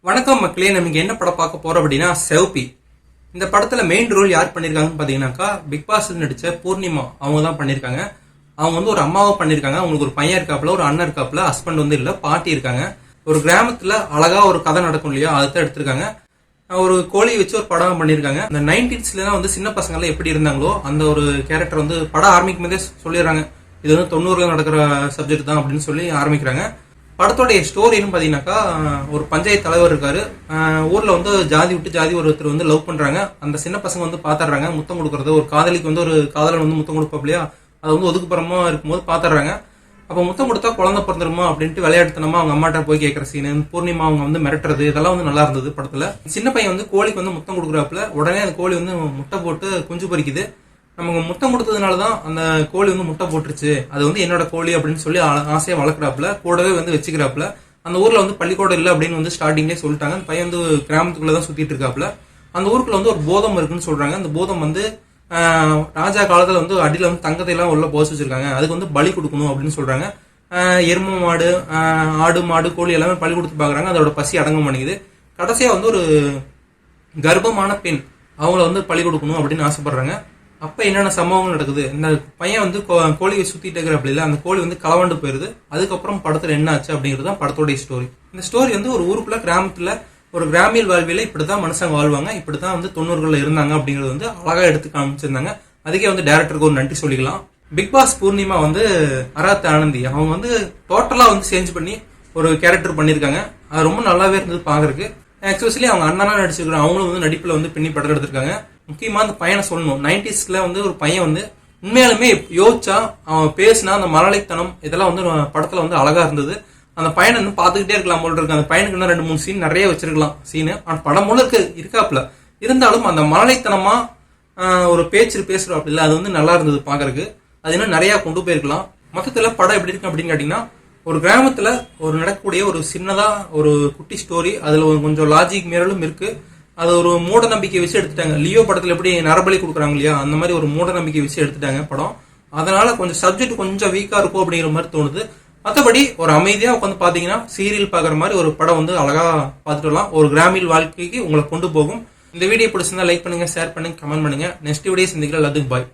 வணக்கம் மக்களே, நமக்கு என்ன படம் பார்க்க போறோம் அப்படின்னா செவப்பி. இந்த படத்துல மெயின் ரோல் யார் பண்ணிருக்காங்கன்னு பாத்தீங்கன்னாக்கா பிக் பாஸ் நடிச்ச பூர்ணிமா அவங்க தான் பண்ணிருக்காங்க. அவங்க வந்து ஒரு அம்மாவை பண்ணிருக்காங்க. அவங்களுக்கு ஒரு பையன் இருக்காப்புல, ஒரு அண்ணன் இருக்காப்புல, ஹஸ்பண்ட் வந்து இல்ல, பாட்டி இருக்காங்க. ஒரு கிராமத்துல அழகா ஒரு கதை நடக்கும் இல்லையா, அதை எடுத்திருக்காங்க. ஒரு கோழி வச்சு ஒரு படம் பண்ணிருக்காங்க. இந்த 90s வந்து சின்ன பசங்க எல்லாம் எப்படி இருந்தாங்களோ அந்த ஒரு கேரக்டர் வந்து படம் ஆரம்பிக்கும் போதே சொல்லிடுறாங்க, இது வந்து 90ல நடக்கிற சப்ஜெக்ட் தான் அப்படின்னு சொல்லி ஆரம்பிக்கிறாங்க. படத்தோடைய ஸ்டோரின்னு பாத்தீங்கன்னாக்கா, ஒரு பஞ்சாயத்து தலைவர் இருக்காரு. ஊர்ல வந்து ஜாதி விட்டு ஜாதி ஒருத்தர் வந்து லவ் பண்றாங்க. அந்த சின்ன பசங்க வந்து பாத்துறாங்க. முத்தம் கொடுக்கறது, ஒரு காதலிக்கு வந்து ஒரு காதலன் வந்து முத்தம் கொடுப்பாப்லையா, அதை வந்து ஒதுக்குப்புறமா இருக்கும்போது பாத்துறாங்க. அப்ப முத்தம் கொடுத்தா குழந்தை பிறந்துருமா அப்படின்ட்டு விளையாட்டுத்தனமா அவங்க அம்மாட்ட போய் கேட்கற சீனு, பூர்ணிமா அவங்க வந்து மிரட்டுறது, இதெல்லாம் வந்து நல்லா இருந்தது படத்துல. சின்ன பையன் வந்து கோழிக்கு வந்து முத்தம் கொடுக்குறாப்புல, உடனே அந்த கோழி வந்து முட்டை போட்டு குஞ்சு பொறிக்குது. நமக்கு முத்தம் கொடுத்ததுனாலதான் அந்த கோழி வந்து முட்டை போட்டுருச்சு, அது வந்து என்னோட கோழி அப்படின்னு சொல்லி ஆசையா வளர்க்குறாப்புல, கூடவே வந்து வச்சுக்கிறாப்புல. அந்த ஊர்ல வந்து பள்ளிக்கூடம் இல்லை அப்படின்னு வந்து ஸ்டார்டிங்லேயே சொல்லிட்டாங்க. அந்த பையன் வந்து கிராமத்துக்குள்ளதான் சுத்திட்டு இருக்காப்புல. அந்த ஊருக்குள்ள வந்து ஒரு போதம் இருக்குன்னு சொல்றாங்க. அந்த போதம் வந்து ராஜா காலத்துல வந்து அடியில வந்து தங்கத்தை எல்லாம் உள்ள போச்சு வச்சிருக்காங்க. அதுக்கு வந்து பலி கொடுக்கணும் அப்படின்னு சொல்றாங்க. எரும மாடு, ஆடு மாடு, கோழி எல்லாமே பலி கொடுத்து பாக்குறாங்க. அதோட பசி அடங்க மாட்டேங்குது. கடைசியா வந்து ஒரு கர்ப்பமான பெண், அவங்கள வந்து பலி கொடுக்கணும் அப்படின்னு ஆசைப்படுறாங்க. அப்ப என்னென்ன சம்பவங்கள் நடக்குது, இந்த பையன் வந்து கோழியை சுத்திட்டு இருக்கிற அப்படி இல்லை, அந்த கோழி வந்து களவாண்டு போயிருது. அதுக்கப்புறம் படத்துல என்ன ஆச்சு அப்படிங்கிறது தான் படத்தோடைய ஸ்டோரி. இந்த ஸ்டோரி வந்து ஒரு ஊருக்குள்ள கிராமத்துல ஒரு கிராமியல் வாழ்வியல இப்படிதான் மனுஷங்க வாழ்வாங்க, இப்படிதான் வந்து 90களில் இருந்தாங்க அப்படிங்கிறது வந்து அழகா எடுத்து காமிச்சிருந்தாங்க. அதுக்கே வந்து டைரக்டருக்கு ஒரு நன்றி சொல்லிக்கலாம். பிக் பாஸ் பூர்ணிமா வந்து அராத் ஆனந்தி அவங்க வந்து டோட்டலா வந்து சேஞ்ச் பண்ணி ஒரு கேரக்டர் பண்ணிருக்காங்க. அது ரொம்ப நல்லாவே இருந்தது பாக்குறதுக்கு. எக்ஸ்பெஷலி அவங்க அண்ணனா நடிச்சிருக்காங்க. அவங்களும் வந்து நடிப்புல வந்து பின்னி படம் எடுத்திருக்காங்க. முக்கியமா அந்த பையனை சொல்லணும், 90sல வந்து ஒரு பையன் வந்து உண்மையாலுமே யோசிச்சா அவன் பேசினா அந்த மரலைத்தனம் இதெல்லாம் வந்து படத்துல வந்து அழகா இருந்தது. அந்த பையனை இன்னும் பாத்துக்கிட்டே இருக்கலாம் போல இருக்கு. அந்த பையனுக்கு இன்னும் 2-3 சீன் நிறைய வச்சிருக்கலாம் சீனு. ஆனா படம் முழுக்க இருக்காப்ல, இருந்தாலும் அந்த மரலைத்தனமா ஒரு பேச்சு பேசுறாப்ல இல்ல, அது வந்து நல்லா இருந்தது பாக்குறதுக்கு. அது இன்னும் நிறைய கொண்டு போயிருக்கலாம். மொத்தத்துல படம் எப்படி இருக்கு அப்படின்னு கேட்டீங்கன்னா, ஒரு கிராமத்துல ஒரு நடக்கக்கூடிய ஒரு சின்னதா ஒரு குட்டி ஸ்டோரி, அதுல கொஞ்சம் லாஜிக் மீறலும் இருக்கு. அது ஒரு மூட நம்பிக்கை வச்சு எடுத்துட்டாங்க. லியோ படத்துல எப்படி நரபலி கொடுக்குறாங்க இல்லையா, அந்த மாதிரி ஒரு மூட நம்பிக்கை வச்சு எடுத்துட்டாங்க படம். அதனால கொஞ்சம் சப்ஜெக்ட் கொஞ்சம் வீக்கா இருக்கும் அப்படிங்கிற மாதிரி தோணுது. மற்றபடி ஒரு அமைதியா உட்காந்து பாத்தீங்கன்னா சீரியல் பாக்குற மாதிரி ஒரு படம் வந்து அழகா பாத்துட்டு வரலாம். ஒரு கிராமியல் வாழ்க்கைக்கு உங்களை கொண்டு போகும். இந்த வீடியோ பிடிச்சிருந்தா லைக் பண்ணுங்க, ஷேர் பண்ணுங்க, கமெண்ட் பண்ணுங்க. நெக்ஸ்ட் வீடியோ சந்திக்கலாம். எல்லாத்துக்கும் பாய்.